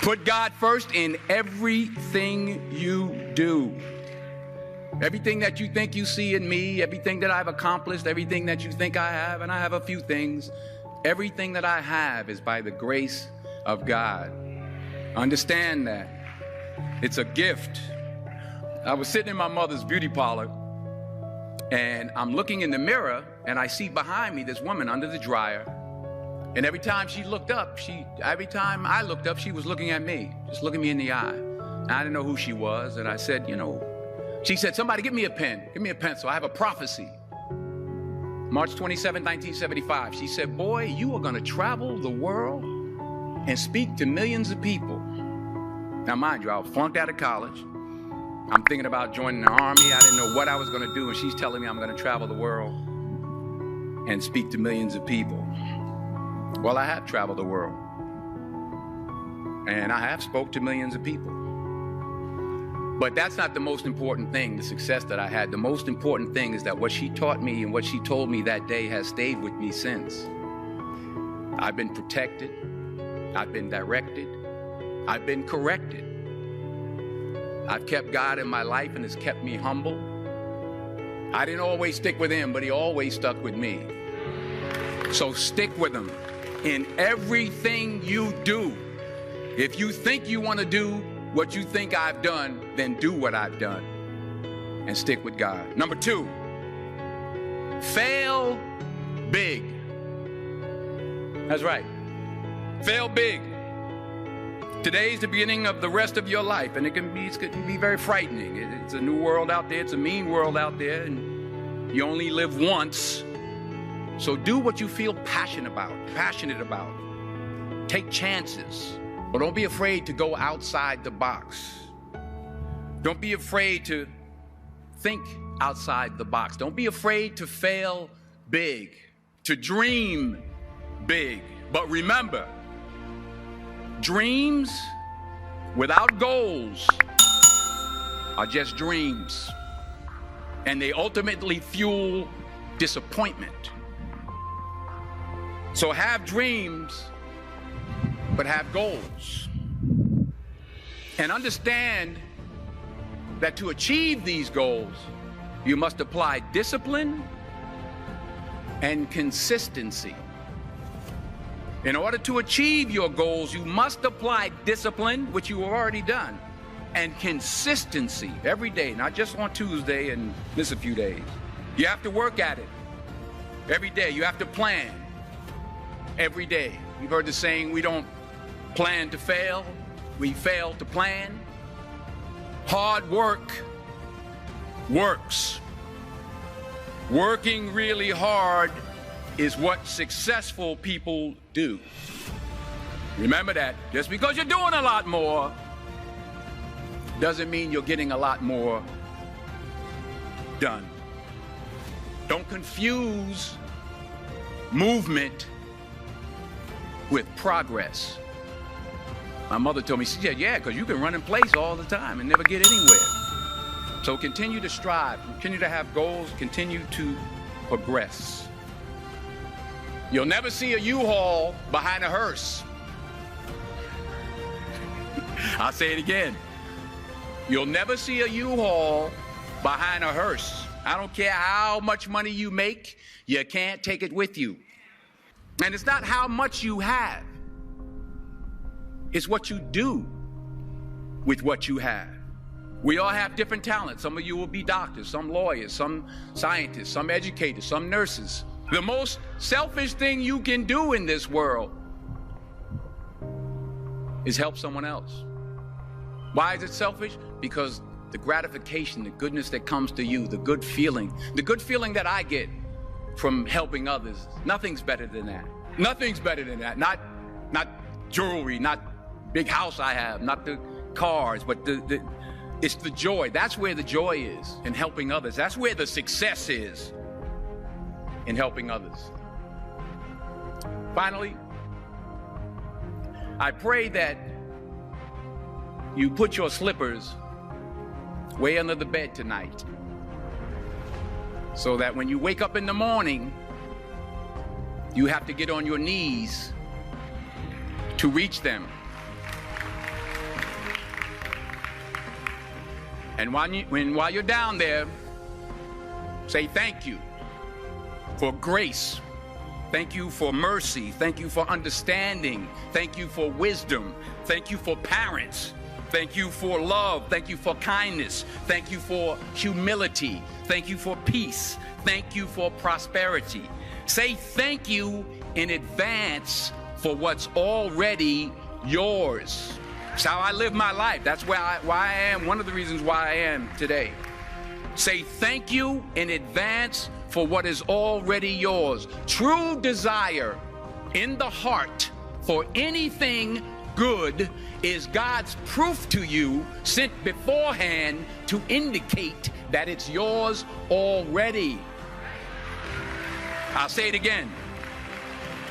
Put God first in everything you do. Everything that you think you see in me, everything that I've accomplished, everything that you think I have, and I have a few things, everything that I have is by the grace of God. Understand that. It's a gift. I was sitting in my mother's beauty parlor, and I'm looking in the mirror, and I see behind me this woman under the dryer. And every time I looked up, she was looking at me, just looking me in the eye. And I didn't know who she was, and I said, she said, somebody give me a pen, so I have a prophecy. March 27, 1975, she said, boy, you are gonna travel the world and speak to millions of people. Now, mind you, I was flunked out of college. I'm thinking about joining the army. I didn't know what I was gonna do, and she's telling me I'm gonna travel the world and speak to millions of people. Well, I have traveled the world, and I have spoke to millions of people. But that's not the most important thing, the success that I had. The most important thing is that what she taught me and what she told me that day has stayed with me since. I've been protected, I've been directed, I've been corrected. I've kept God in my life, and it's kept me humble. I didn't always stick with him, but he always stuck with me. So stick with him in everything you do. If you think you want to do what you think I've done, then do what I've done and stick with God. Number 2, fail big. That's right. Fail big. Today's the beginning of the rest of your life, and it can be very frightening. It's a new world out there. It's a mean world out there, and you only live once. So do what you feel passionate about. Take chances, but don't be afraid to go outside the box. Don't be afraid to think outside the box. Don't be afraid to fail big, to dream big. But remember, dreams without goals are just dreams, and they ultimately fuel disappointment. So have dreams, but have goals. And understand that to achieve these goals, you must apply discipline and consistency. In order to achieve your goals, you must apply discipline, which you have already done, and consistency every day, not just on Tuesday and miss a few days. You have to work at it every day. You have to plan every day. You've heard the saying, we don't plan to fail, we fail to plan. Hard work works. Working really hard is what successful people do. Remember that. Just because you're doing a lot more doesn't mean you're getting a lot more done. Don't confuse movement with progress. My mother told me, she said, yeah, because you can run in place all the time and never get anywhere. So continue to strive, continue to have goals, continue to progress. You'll never see a U-Haul behind a hearse. I'll say it again. You'll never see a U-Haul behind a hearse. I don't care how much money you make, you can't take it with you. And it's not how much you have. It's what you do with what you have. We all have different talents. Some of you will be doctors, some lawyers, some scientists, some educators, some nurses. The most selfish thing you can do in this world is help someone else. Why is it selfish? Because the gratification, the goodness that comes to you, the good feeling that I get from helping others, nothing's better than that. Nothing's better than that. Not jewelry, not big house I have, not the cars, but it's the joy. That's where the joy is, in helping others. That's where the success is, in helping others. Finally, I pray that you put your slippers way under the bed tonight, so that when you wake up in the morning, you have to get on your knees to reach them. And while you're down there, say thank you for grace. Thank you for mercy. Thank you for understanding. Thank you for wisdom. Thank you for parents. Thank you for love. Thank you for kindness. Thank you for humility. Thank you for peace. Thank you for prosperity. Say thank you in advance for what's already yours. That's how I live my life. That's why I am, one of the reasons why I am today. Say thank you in advance for what is already yours. True desire in the heart for anything good is God's proof to you, sent beforehand to indicate that it's yours already. I'll say it again.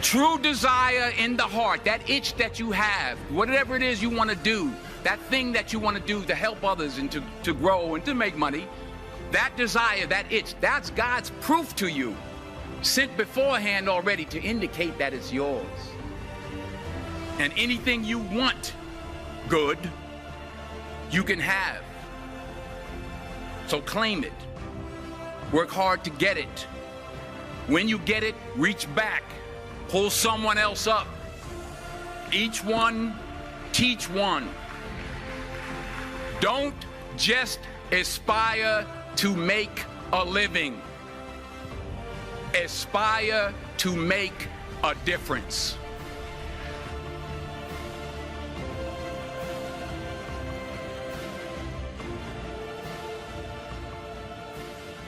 True desire in the heart, that itch that you have, whatever it is you want to do, that thing that you want to do to help others and to grow and to make money, that desire, that itch, that's God's proof to you, sent beforehand already to indicate that it's yours. And anything you want good, you can have. So claim it. Work hard to get it. When you get it, reach back. Pull someone else up. Each one, teach one. Don't just aspire to make a living. Aspire to make a difference.